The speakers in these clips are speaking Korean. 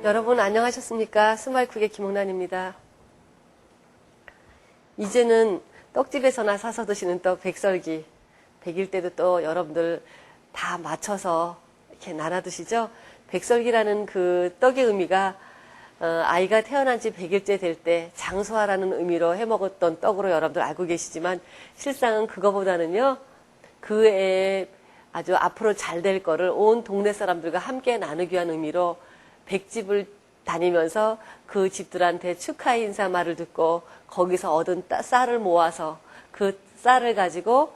여러분 안녕하셨습니까? 스마일쿡의 김홍란입니다. 이제는 떡집에서나 사서 드시는 떡 백설기, 100일 때도 또 여러분들 다 맞춰서 이렇게 나눠 드시죠? 백설기라는 그 떡의 의미가 아이가 태어난 지 100일째 될 때 장수하라는 의미로 해먹었던 떡으로 여러분들 알고 계시지만 실상은 그거보다는요, 그 애에 아주 앞으로 잘 될 거를 온 동네 사람들과 함께 나누기 위한 의미로 100집을 다니면서 그 집들한테 축하 인사 말을 듣고 거기서 얻은 쌀을 모아서 그 쌀을 가지고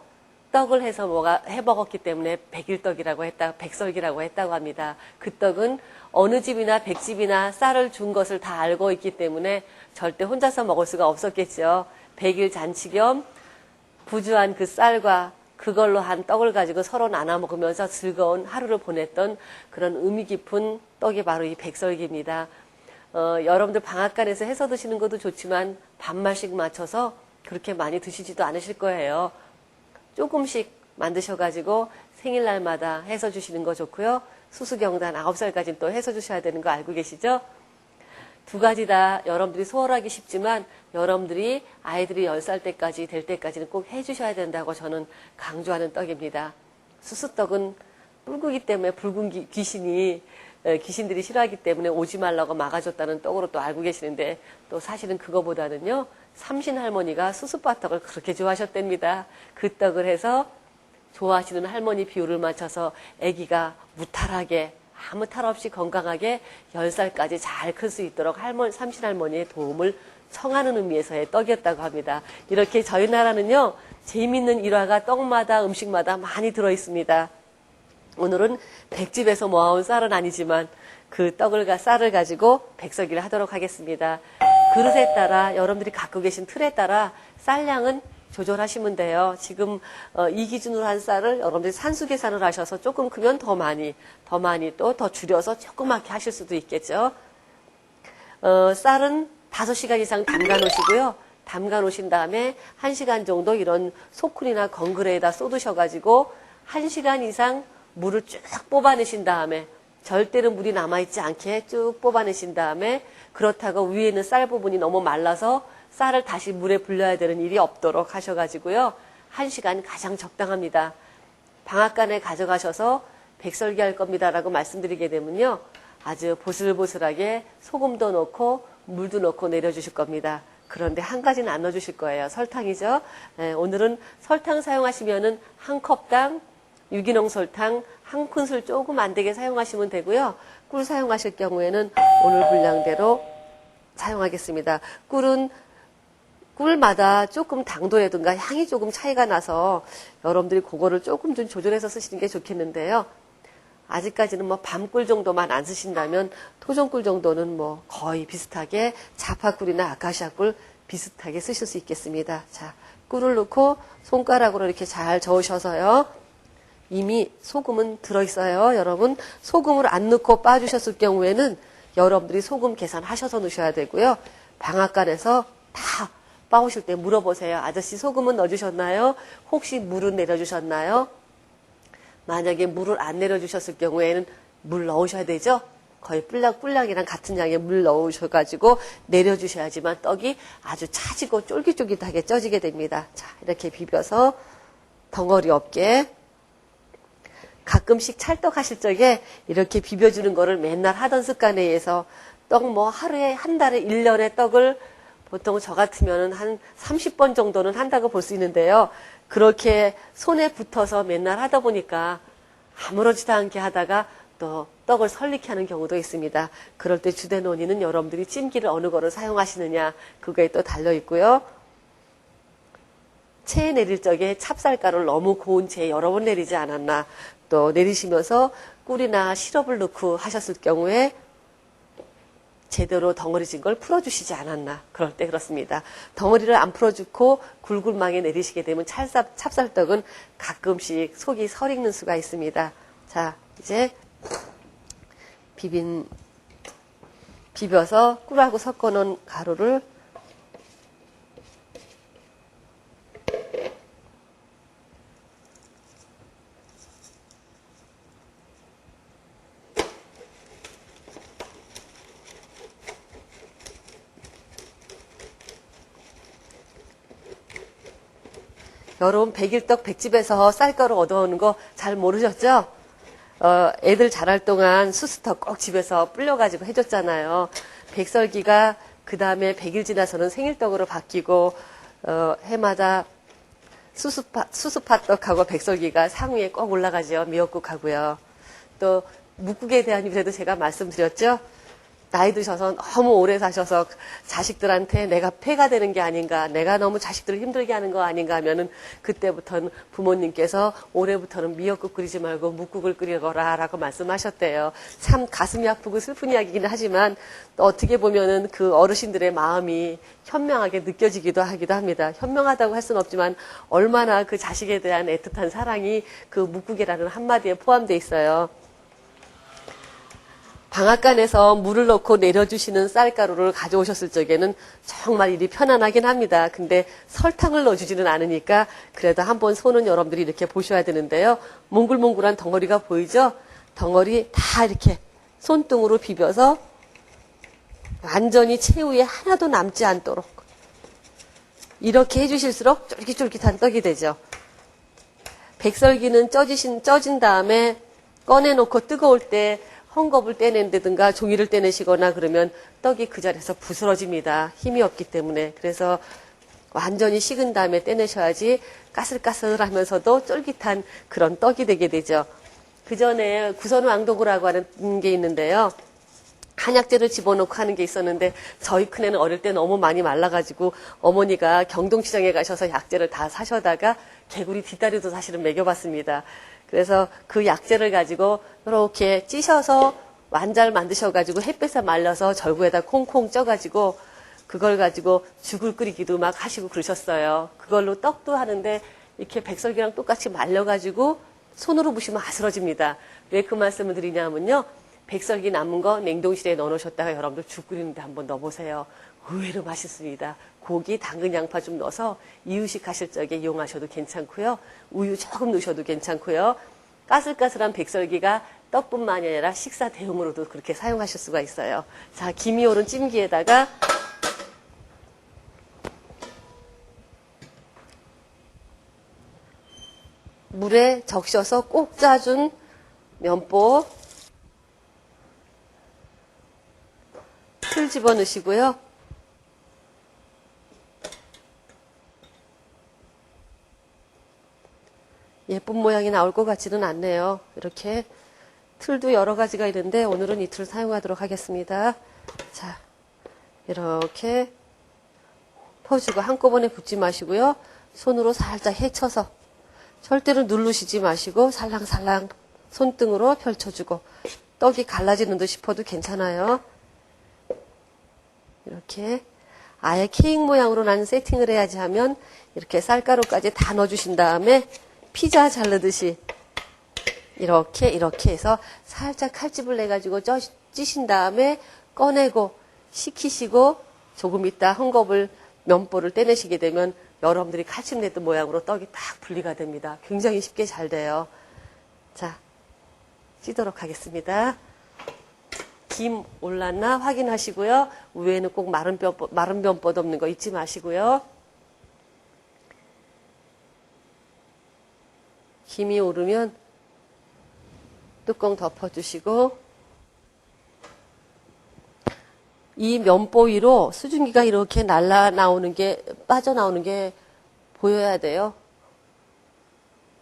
떡을 해서 해 먹었기 때문에 백일떡이라고 백설기라고 했다고 합니다. 그 떡은 어느 집이나 100집이나 쌀을 준 것을 다 알고 있기 때문에 절대 혼자서 먹을 수가 없었겠죠. 100일 잔치 겸 부주한 그 쌀과 그걸로 한 떡을 가지고 서로 나눠 먹으면서 즐거운 하루를 보냈던 그런 의미 깊은 떡이 바로 이 백설기입니다. 여러분들 방앗간에서 해서 드시는 것도 좋지만 반말씩 맞춰서 그렇게 많이 드시지도 않으실 거예요. 조금씩 만드셔가지고 생일날마다 해서 주시는 거 좋고요. 수수경단 9살까지는 또 해서 주셔야 되는 거 알고 계시죠? 두 가지 다 여러분들이 소홀하기 쉽지만 여러분들이 아이들이 10살 때까지 될 때까지는 꼭 해주셔야 된다고 저는 강조하는 떡입니다. 수수떡은 붉기 때문에 붉은 귀신들이 싫어하기 때문에 오지 말라고 막아줬다는 떡으로 또 알고 계시는데 또 사실은 그거보다는요, 삼신 할머니가 수수바떡을 그렇게 좋아하셨답니다. 그 떡을 해서 좋아하시는 할머니 비율을 맞춰서 아기가 무탈하게 아무 탈 없이 건강하게 10살까지 잘 클 수 있도록 삼신 할머니의 도움을 청하는 의미에서의 떡이었다고 합니다. 이렇게 저희 나라는요, 재미있는 일화가 떡마다 음식마다 많이 들어있습니다. 오늘은 100집에서 모아온 쌀은 아니지만 그 쌀을 가지고 백설기를 하도록 하겠습니다. 그릇에 따라 여러분들이 갖고 계신 틀에 따라 쌀량은 조절하시면 돼요. 지금 이 기준으로 한 쌀을 여러분들이 산수 계산을 하셔서 조금 크면 더 많이 또 더 줄여서 조그맣게 하실 수도 있겠죠. 쌀은 5시간 이상 담가 놓으시고요. 담가 놓으신 다음에 1시간 정도 이런 소쿠리나 건그레에다 쏟으셔가지고 1시간 이상 물을 쭉 뽑아내신 다음에 절대로 물이 남아있지 않게 쭉 뽑아내신 다음에 그렇다고 위에는 쌀 부분이 너무 말라서 쌀을 다시 물에 불려야 되는 일이 없도록 하셔가지고요. 1시간 가장 적당합니다. 방앗간에 가져가셔서 백설기 할 겁니다라고 말씀드리게 되면요. 아주 보슬보슬하게 소금도 넣고 물도 넣고 내려주실 겁니다. 그런데 한 가지는 안 넣어주실 거예요. 설탕이죠. 오늘은 설탕 사용하시면은 한 컵당 유기농 설탕 한 큰술 조금 안 되게 사용하시면 되고요. 꿀 사용하실 경우에는 오늘 분량대로 사용하겠습니다. 꿀마다 조금 당도라든가 향이 조금 차이가 나서 여러분들이 그거를 조금 좀 조절해서 쓰시는 게 좋겠는데요. 아직까지는 뭐 밤꿀 정도만 안 쓰신다면 토종꿀 정도는 뭐 거의 비슷하게 자파꿀이나 아카시아꿀 비슷하게 쓰실 수 있겠습니다. 자, 꿀을 넣고 손가락으로 이렇게 잘 저으셔서요. 이미 소금은 들어있어요. 여러분 소금을 안 넣고 빠주셨을 경우에는 여러분들이 소금 계산하셔서 넣으셔야 되고요. 방앗간에서 다 빠오실 때 물어보세요. 아저씨 소금은 넣어주셨나요? 혹시 물은 내려주셨나요? 만약에 물을 안 내려주셨을 경우에는 물 넣으셔야 되죠. 거의 뿔량이랑 같은 양의 물 넣으셔가지고 내려주셔야지만 떡이 아주 차지고 쫄깃쫄깃하게 쪄지게 됩니다. 자, 이렇게 비벼서 덩어리 없게 가끔씩 찰떡 하실 적에 이렇게 비벼주는 거를 맨날 하던 습관에 의해서 떡 뭐 하루에 한 달에 1년에 떡을 보통 저 같으면 한 30번 정도는 한다고 볼 수 있는데요. 그렇게 손에 붙어서 맨날 하다 보니까 아무렇지도 않게 하다가 또 떡을 설리게 하는 경우도 있습니다. 그럴 때 주된 원인은 여러분들이 찜기를 어느 거를 사용하시느냐 그거에 또 달려 있고요. 체에 내릴 적에 찹쌀가루를 너무 고운 체에 여러 번 내리지 않았나, 또 내리시면서 꿀이나 시럽을 넣고 하셨을 경우에 제대로 덩어리진 걸 풀어주시지 않았나, 그럴 때 그렇습니다. 덩어리를 안 풀어주고 굴굴망에 내리시게 되면 찹쌀떡은 가끔씩 속이 설익는 수가 있습니다. 자, 이제 비벼서 꿀하고 섞어놓은 가루를 여러분 백일떡 백집에서 쌀가루 얻어오는 거 잘 모르셨죠? 애들 자랄 동안 수수떡 꼭 집에서 불려가지고 해줬잖아요. 백설기가 그 다음에 100일 지나서는 생일떡으로 바뀌고 해마다 수수팥떡하고 백설기가 상위에 꼭 올라가죠. 미역국하고요. 또 묵국에 대한 일에도 제가 말씀드렸죠. 나이 드셔서 너무 오래 사셔서 자식들한테 내가 폐가 되는 게 아닌가, 내가 너무 자식들을 힘들게 하는 거 아닌가 하면은 그때부터는 부모님께서 올해부터는 미역국 끓이지 말고 묵국을 끓이거라 라고 말씀하셨대요. 참 가슴이 아프고 슬픈 이야기긴 하지만 또 어떻게 보면은 그 어르신들의 마음이 현명하게 느껴지기도 하기도 합니다. 현명하다고 할 수는 없지만 얼마나 그 자식에 대한 애틋한 사랑이 그 묵국이라는 한마디에 포함되어 있어요. 방앗간에서 물을 넣고 내려주시는 쌀가루를 가져오셨을 적에는 정말 일이 편안하긴 합니다. 근데 설탕을 넣어주지는 않으니까 그래도 한번 손은 여러분들이 이렇게 보셔야 되는데요. 몽글몽글한 덩어리가 보이죠? 덩어리 다 이렇게 손등으로 비벼서 완전히 채우에 하나도 남지 않도록 이렇게 해주실수록 쫄깃쫄깃한 떡이 되죠. 백설기는 쪄진 다음에 꺼내놓고 뜨거울 때 헝겊을 떼낸다든가 종이를 떼내시거나 그러면 떡이 그 자리에서 부스러집니다. 힘이 없기 때문에. 그래서 완전히 식은 다음에 떼내셔야지 까슬까슬하면서도 쫄깃한 그런 떡이 되게 되죠. 그 전에 구선왕독이라고 하는 게 있는데요. 한약재를 집어넣고 하는 게 있었는데 저희 큰애는 어릴 때 너무 많이 말라가지고 어머니가 경동시장에 가셔서 약재를 다 사셔다가 개구리 뒷다리도 사실은 먹여봤습니다. 그래서 그 약재를 가지고 이렇게 찌셔서 완잘 만드셔가지고 햇볕에 말려서 절구에다 콩콩 쪄가지고 그걸 가지고 죽을 끓이기도 막 하시고 그러셨어요. 그걸로 떡도 하는데 이렇게 백설기랑 똑같이 말려가지고 손으로 부시면 아스러집니다. 왜 그 말씀을 드리냐면요. 백설기 남은 거 냉동실에 넣어놓으셨다가 여러분들 죽 끓이는데 한번 넣어보세요. 의외로 맛있습니다. 고기, 당근, 양파 좀 넣어서 이유식 하실 적에 이용하셔도 괜찮고요. 우유 조금 넣으셔도 괜찮고요. 까슬까슬한 백설기가 떡뿐만이 아니라 식사 대용으로도 그렇게 사용하실 수가 있어요. 자, 김이 오른 찜기에다가 물에 적셔서 꼭 짜준 면보 풀 집어넣으시고요. 예쁜 모양이 나올 것 같지는 않네요. 이렇게 틀도 여러 가지가 있는데 오늘은 이 틀 사용하도록 하겠습니다. 자, 이렇게 퍼주고 한꺼번에 붓지 마시고요. 손으로 살짝 헤쳐서 절대로 누르시지 마시고 살랑살랑 손등으로 펼쳐주고 떡이 갈라지는 듯 싶어도 괜찮아요. 이렇게 아예 케이크 모양으로 나는 세팅을 해야지 하면 이렇게 쌀가루까지 다 넣어주신 다음에 피자 자르듯이 이렇게 해서 살짝 칼집을 내가지고 찌신 다음에 꺼내고 식히시고 조금 있다 헝겊을 면보를 떼내시게 되면 여러분들이 칼집 냈던 모양으로 떡이 딱 분리가 됩니다. 굉장히 쉽게 잘 돼요. 자, 찌도록 하겠습니다. 김 올랐나 확인하시고요. 위에는 꼭 마른 면보 없는 거 잊지 마시고요. 김이 오르면 뚜껑 덮어주시고 이 면보 위로 수증기가 이렇게 빠져나오는 게 보여야 돼요.